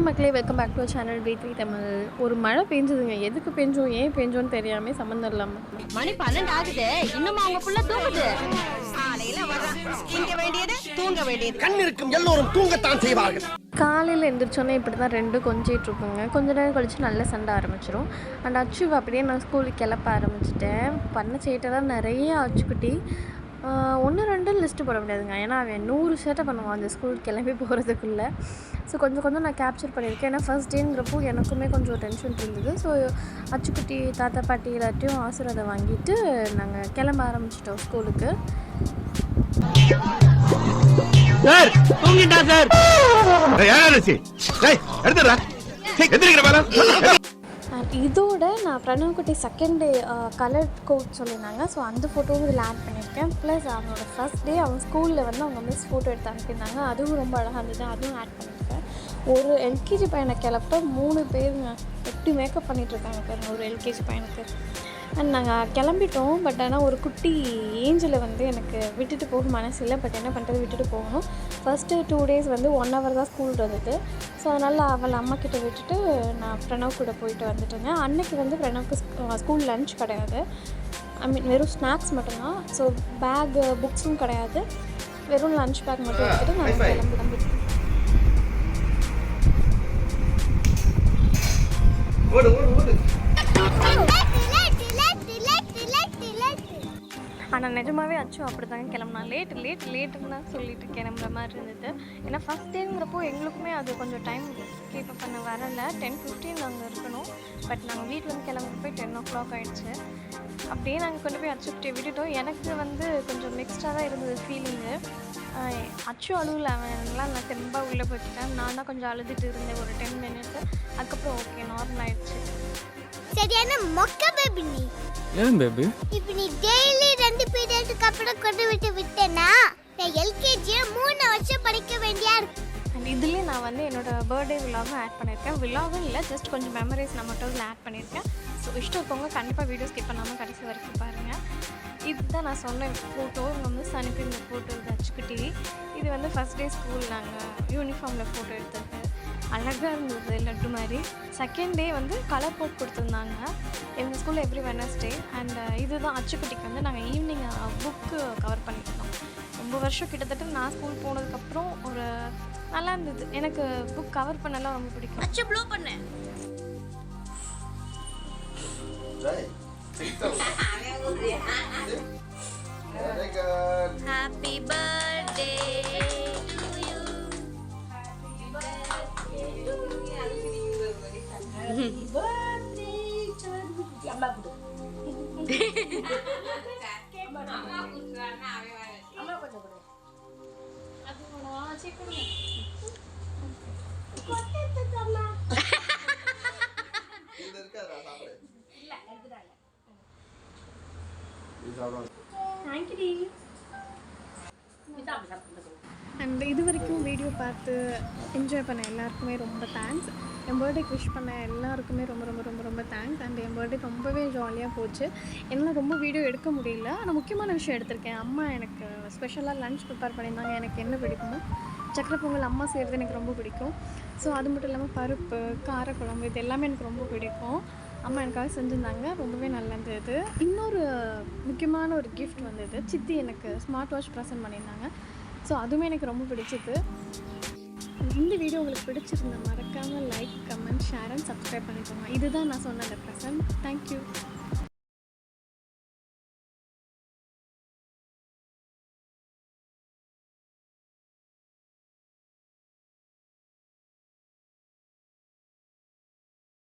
மக்களே, welcome back to channel B3 Tamil. ஒரு மழை பெஞ்சதுங்க. எதுக்கு பெஞ்சோம் ஏன் பெஞ்சோன்னு தெரியாமல் சம்மந்தம் இல்லாமல் மணி 12 ஆகுது. இன்னும் அவங்க புள்ள தூங்குது. காலையில வர்றான். திங்க வேண்டியது தூங்க வேண்டியது. கண் இருக்கும் எல்லோரும் தூங்கத்தான் செய்வார்கள். காலையில் எழுந்திரிச்சோன்னே இப்படி தான் ரெண்டும் கொஞ்சிட்டு இருக்குங்க. கொஞ்ச நேரம் கழிச்சு நல்ல சண்டை ஆரம்பிச்சிடும். அண்ட் அச்சு அப்படியே நான் ஸ்கூலுக்கு கிளப்ப ஆரம்பிச்சிட்டேன். பண்ண சேட்டெல்லாம் நிறைய அச்சுக்குட்டி. 1-2 லிஸ்ட்டு போட முடியாதுங்க. ஏன்னா அவன் 100 சேட்டை பண்ணுவான் அந்த ஸ்கூலுக்கு கிளம்பி போகிறதுக்குள்ளே. ஸோ கொஞ்சம் நான் கேப்சர் பண்ணியிருக்கேன். ஏன்னா ஃபர்ஸ்ட் டேங்கிறப்போ எனக்குமே கொஞ்சம் டென்ஷன் இருந்தது. ஸோ அச்சுக்குட்டி தாத்தா பாட்டி எல்லாத்தையும் ஆசீர்வாதம் வாங்கிட்டு நாங்கள் கிளம்ப ஆரம்பிச்சிட்டோம் ஸ்கூலுக்கு. இதோட நான் Pranav second day colour code சொல்லியிருந்தாங்க. ஸோ அந்த ஃபோட்டோவும் இதில் ஆட் பண்ணியிருக்கேன். ப்ளஸ் அவனோட ஃபஸ்ட் டே அவன் ஸ்கூலில் வந்து அவங்க மிஸ் ஃபோட்டோ எடுத்து அனுப்பியிருந்தாங்க. அதுவும் ரொம்ப அழகாக இருந்தது. அதுவும் ஆட் பண்ணியிருக்கேன். ஒரு எல்கேஜி பையனை கிளப்ப 3 பேருங்க எப்படி மேக்கப் பண்ணிகிட்ருக்காங்க பாருங்க ஒரு எல்கேஜி பையனுக்கு. அண்ட் நாங்கள் கிளம்பிட்டோம். பட் ஆனால் ஒரு குட்டி ஏஞ்சலை வந்து எனக்கு விட்டுட்டு போக மனசு இல்லை. பட் என்ன பண்ணுறது, விட்டுட்டு போகணும். ஃபஸ்ட்டு 2 டேஸ் வந்து 1 hour தான் ஸ்கூல் இருந்தது. ஸோ அதனால் அவள் அம்மா கிட்டே விட்டுட்டு நான் பிரணவ் கூட போயிட்டு வந்துட்டு இருந்தேன். அன்றைக்கி வந்து பிரணவுக்கு ஸ்கூல் லன்ச் கிடையாது. ஐ மீன் வெறும் ஸ்நாக்ஸ் மட்டும்தான். ஸோ பேக்கு புக்ஸும் கிடையாது. வெறும் லன்ச் பேக் மட்டும் எடுத்துகிட்டு நாங்கள் கிளம்பிட்டோம். ஆனால் நிஜமாகவே அச்சு அப்படி தாங்க கிளம்புனா. லேட்டுன்னு தான் சொல்லிட்டு கிளம்புற மாதிரி இருந்தது. ஏன்னா ஃபஸ்ட் டேங்கிறப்போ எங்களுக்குமே அது கொஞ்சம் டைம் கீப் பண்ண வரலை. 10:15 நாங்கள் இருக்கணும். பட் நாங்கள் வீட்டிலேருந்து கிளம்பி போய் 10 o'clock ஆகிடுச்சு. அப்படியே நாங்கள் கொண்டு போய் அச்சுக்கிட்டே விட்டுட்டோம். எனக்கு வந்து கொஞ்சம் மிக்ஸ்டாக தான் இருந்தது ஃபீலிங்கு. அச்சு அழுவில் அவன்லாம் நான் திரும்ப உள்ளே போய்ட்டேன். நான் தான் கொஞ்சம் அழுதுட்டு இருந்தேன் ஒரு 10 minutes. அதுக்கப்புறம் ஓகே நார்மல் ஆயிடுச்சு. சரியான மொக்க பேபி நீ. ஏன் பேபி இப்போ நீ டெய்லி 2 பீரியடுக்கு அப்புறம் கொண்டு விட்டேனா நான் எல்கேஜியை 3 வருஷம் படிக்க வேண்டியா இருக்கு. அண்ட் இதுலேயே நான் வந்து என்னோடய பர்த்டே விலாகும் ஆட் பண்ணியிருக்கேன். விலாகும் இல்லை, ஜஸ்ட் கொஞ்சம் மெமரிஸ் நான் மட்டும் இதில் ஆட் பண்ணியிருக்கேன். ஸோ இஷ்டம் இருக்கவங்க கண்டிப்பாக வீடியோ ஸ்கிப் பண்ணாமல் கடைசி வரைக்கும் பாருங்கள். இதுதான் நான் சொன்ன ஃபோட்டோ. இவங்க வந்து அனுப்பியிருந்த ஃபோட்டோ இது அச்சுக்குட்டி. இது வந்து ஃபஸ்ட் டே ஸ்கூல் நாங்கள் யூனிஃபார்மில் ஃபோட்டோ எடுத்தது. அழகாக இருந்தது லட்டு மாதிரி. செகண்ட் டே வந்து கலர் கோட் கொடுத்துருந்தாங்க எங்கள் ஸ்கூலில் எவ்ரி வெட்னஸ்டே. அண்ட் இதுதான் அச்சுக்குட்டிக்கு வந்து நாங்கள் ஈவினிங் புக்கு கவர் பண்ணியிருந்தோம். ரொம்ப வருஷம் கிட்டத்தட்ட நான் ஸ்கூல் போனதுக்கப்புறம் ஒரு நல்லா இருந்தது. எனக்கு புக் கவர் பண்ணலாம் ரொம்ப பிடிக்கும். அச்சு ப்ளோ பண்ணேன். Happy birthday to you. Happy birthday to you. Happy birthday to you. Amma kudu. Amma kudu ana ave. Amma kudu. Adu mana chekku. Kotte tamma. இது இருக்கடா சாப்பிடு. இல்ல எடுத்துறாங்க. இது சாப்பிடு. தேங்க்யூ. அண்ட் இது வரைக்கும் வீடியோ பார்த்து என்ஜாய் பண்ண எல்லாருக்குமே ரொம்ப தேங்க்ஸ். என் பர்த்டேக்கு விஷ் பண்ண எல்லாருக்குமே ரொம்ப ரொம்ப ரொம்ப ரொம்ப தேங்க்ஸ். அண்ட் என் பர்த்டே ரொம்பவே ஜாலியாக போச்சு. என்னால் ரொம்ப வீடியோ எடுக்க முடியல. ஆனால் முக்கியமான விஷயம் எடுத்திருக்கேன். அம்மா எனக்கு ஸ்பெஷலாக லன்ச் ப்ரிப்பேர் பண்ணியிருந்தாங்க. எனக்கு என்ன பிடிக்குமோ சக்கரை பொங்கல் அம்மா செய்கிறது எனக்கு ரொம்ப பிடிக்கும். ஸோ அது மட்டும் இல்லாமல் பருப்பு, காரக்குழம்பு இது எல்லாமே எனக்கு ரொம்ப பிடிக்கும். அம்மா எனக்காக செஞ்சுருந்தாங்க. ரொம்பவே நல்லா இருந்தது. இன்னொரு முக்கியமான ஒரு கிஃப்ட் வந்தது. சித்தி எனக்கு ஸ்மார்ட் வாட்ச் ப்ரெசென்ட் பண்ணியிருந்தாங்க. ஸோ அதுவுமே எனக்கு ரொம்ப பிடிச்சிது. இந்த வீடியோ உங்களுக்கு பிடிச்சிருந்தா மறக்காமல் like, comment, share and subscribe பண்ணிக்கோங்க. இதுதான் நான் சொன்ன அந்த ப்ரெசென்ட். தேங்க்யூ.